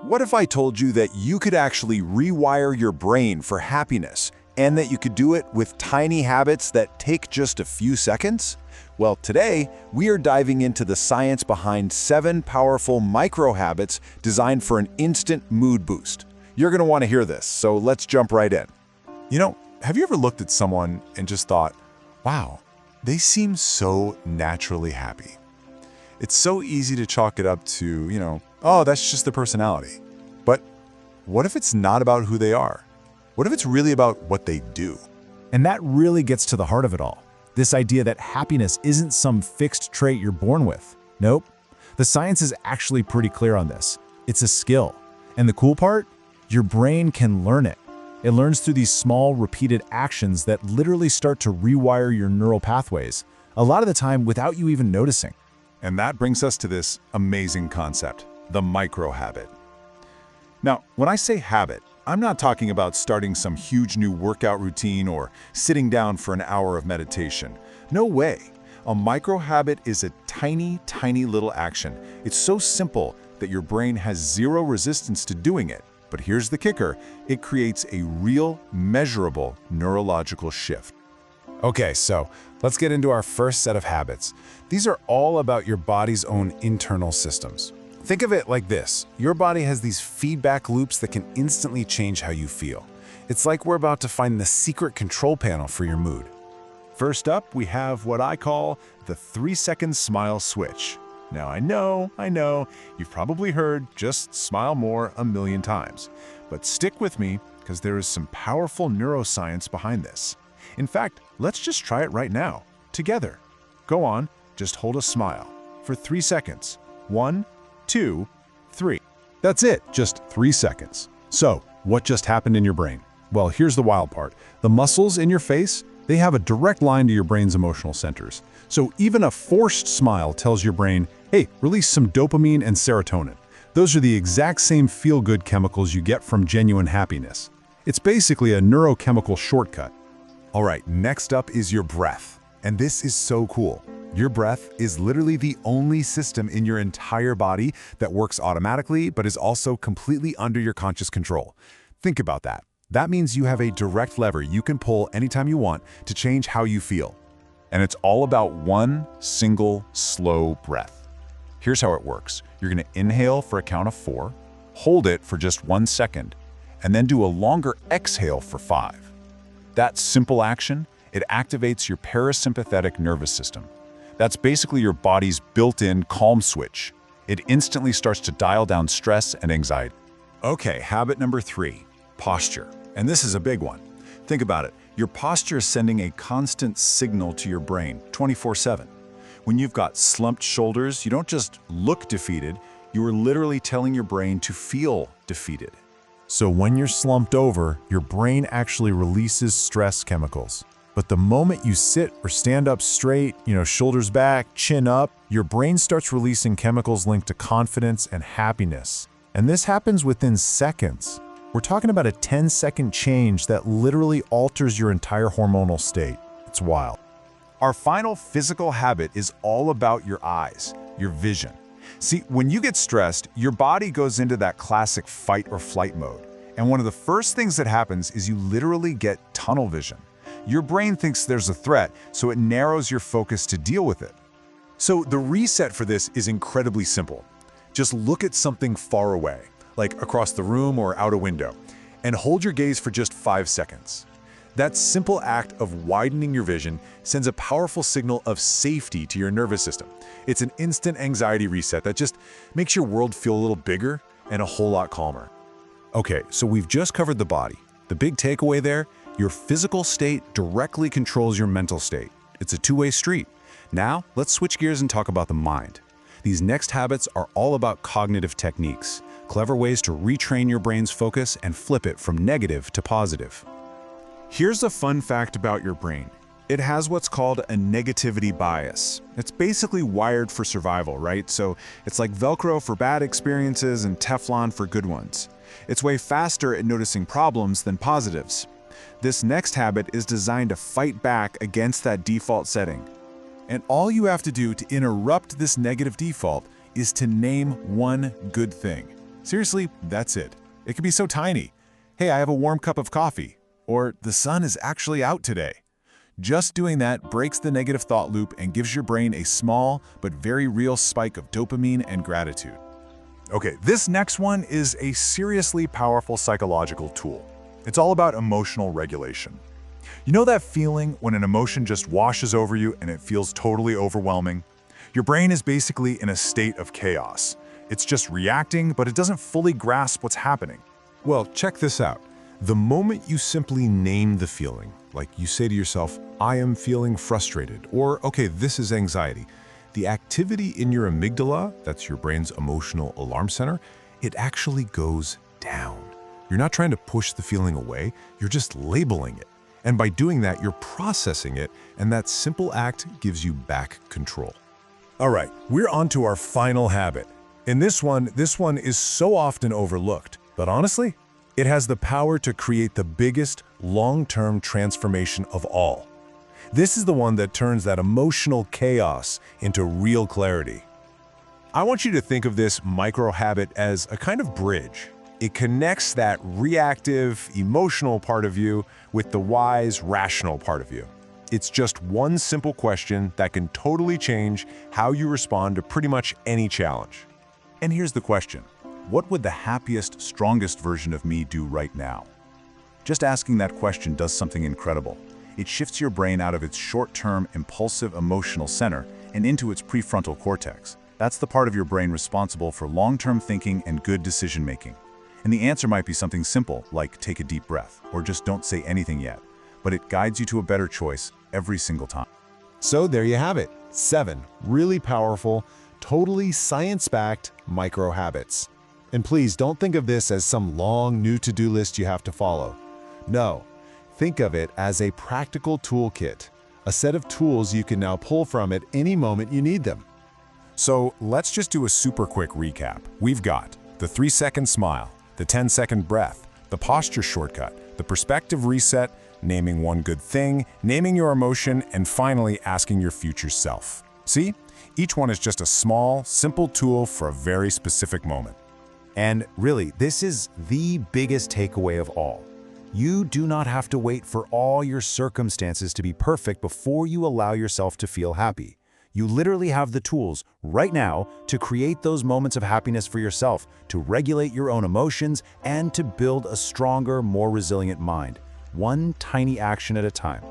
What if I told you that you could actually rewire your brain for happiness, and that you could do it with tiny habits that take just a few seconds? Well, today, we are diving into the science behind 7 powerful micro habits designed for an instant mood boost. You're going to want to hear this, so let's jump right in. Have you ever looked at someone and just thought, wow, they seem so naturally happy? It's so easy to chalk it up to, oh, that's just their personality. But what if it's not about who they are? What if it's really about what they do? And that really gets to the heart of it all. This idea that happiness isn't some fixed trait you're born with. Nope. The science is actually pretty clear on this. It's a skill. And the cool part? Your brain can learn it. It learns through these small, repeated actions that literally start to rewire your neural pathways, a lot of the time without you even noticing. And that brings us to this amazing concept, the micro habit. Now, when I say habit, I'm not talking about starting some huge new workout routine or sitting down for an hour of meditation. No way. A micro habit is a tiny, tiny little action. It's so simple that your brain has zero resistance to doing it. But here's the kicker, it creates a real, measurable neurological shift. Okay, so let's get into our first set of habits. These are all about your body's own internal systems. Think of it like this. Your body has these feedback loops that can instantly change how you feel. It's like we're about to find the secret control panel for your mood. First up, we have what I call the 3-second smile switch. Now, I know, you've probably heard just smile more a million times. But stick with me, because there is some powerful neuroscience behind this. In fact, let's just try it right now, together. Go on, just hold a smile for 3 seconds. 1, 2, 3. That's it, just 3 seconds. So, what just happened in your brain? Well, here's the wild part. The muscles in your face, they have a direct line to your brain's emotional centers. So even a forced smile tells your brain, hey, release some dopamine and serotonin. Those are the exact same feel-good chemicals you get from genuine happiness. It's basically a neurochemical shortcut. All right, next up is your breath. And this is so cool. Your breath is literally the only system in your entire body that works automatically, but is also completely under your conscious control. Think about that. That means you have a direct lever you can pull anytime you want to change how you feel. And it's all about one single slow breath. Here's how it works. You're going to inhale for a count of 4, hold it for just 1 second, and then do a longer exhale for 5. That simple action, it activates your parasympathetic nervous system. That's basically your body's built-in calm switch. It instantly starts to dial down stress and anxiety. Okay, habit number 3, posture. And this is a big one. Think about it. Your posture is sending a constant signal to your brain 24/7. When you've got slumped shoulders, you don't just look defeated, you are literally telling your brain to feel defeated. So when you're slumped over, your brain actually releases stress chemicals. But the moment you sit or stand up straight, shoulders back, chin up, your brain starts releasing chemicals linked to confidence and happiness. And this happens within seconds. We're talking about a 10-second change that literally alters your entire hormonal state. It's wild. Our final physical habit is all about your eyes, your vision. See, when you get stressed, your body goes into that classic fight or flight mode. And one of the first things that happens is you literally get tunnel vision. Your brain thinks there's a threat, so it narrows your focus to deal with it. So the reset for this is incredibly simple. Just look at something far away, like across the room or out a window, and hold your gaze for just 5 seconds. That simple act of widening your vision sends a powerful signal of safety to your nervous system. It's an instant anxiety reset that just makes your world feel a little bigger and a whole lot calmer. Okay, so we've just covered the body. The big takeaway there, your physical state directly controls your mental state. It's a two-way street. Now, let's switch gears and talk about the mind. These next habits are all about cognitive techniques, clever ways to retrain your brain's focus and flip it from negative to positive. Here's a fun fact about your brain. It has what's called a negativity bias. It's basically wired for survival, right? So it's like Velcro for bad experiences and Teflon for good ones. It's way faster at noticing problems than positives. This next habit is designed to fight back against that default setting. And all you have to do to interrupt this negative default is to name one good thing. Seriously, that's it. It can be so tiny. Hey, I have a warm cup of coffee. Or the sun is actually out today. Just doing that breaks the negative thought loop and gives your brain a small but very real spike of dopamine and gratitude. Okay, this next one is a seriously powerful psychological tool. It's all about emotional regulation. You know that feeling when an emotion just washes over you and it feels totally overwhelming? Your brain is basically in a state of chaos. It's just reacting, but it doesn't fully grasp what's happening. Well, check this out. The moment you simply name the feeling, like you say to yourself, I am feeling frustrated, or okay, this is anxiety, the activity in your amygdala, that's your brain's emotional alarm center, it actually goes down. You're not trying to push the feeling away, you're just labeling it. And by doing that, you're processing it, and that simple act gives you back control. All right, we're on to our final habit. In this one is so often overlooked, but honestly, it has the power to create the biggest long-term transformation of all. This is the one that turns that emotional chaos into real clarity. I want you to think of this micro-habit as a kind of bridge. It connects that reactive, emotional part of you with the wise, rational part of you. It's just one simple question that can totally change how you respond to pretty much any challenge. And here's the question. What would the happiest, strongest version of me do right now? Just asking that question does something incredible. It shifts your brain out of its short-term, impulsive emotional center and into its prefrontal cortex. That's the part of your brain responsible for long-term thinking and good decision-making. And the answer might be something simple, like take a deep breath, or just don't say anything yet. But it guides you to a better choice every single time. So there you have it. 7 really powerful, totally science-backed micro habits. And please don't think of this as some long new to-do list you have to follow. No, think of it as a practical toolkit, a set of tools you can now pull from at any moment you need them. So let's just do a super quick recap. We've got the 3-second smile, the 10-second breath, the posture shortcut, the perspective reset, naming one good thing, naming your emotion, and finally asking your future self. See? Each one is just a small, simple tool for a very specific moment. And really, this is the biggest takeaway of all. You do not have to wait for all your circumstances to be perfect before you allow yourself to feel happy. You literally have the tools right now to create those moments of happiness for yourself, to regulate your own emotions, and to build a stronger, more resilient mind, one tiny action at a time.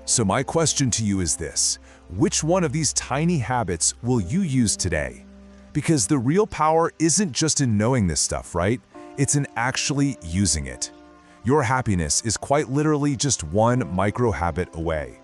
So my question to you is this: which one of these tiny habits will you use today? Because the real power isn't just in knowing this stuff, right? It's in actually using it. Your happiness is quite literally just one micro habit away.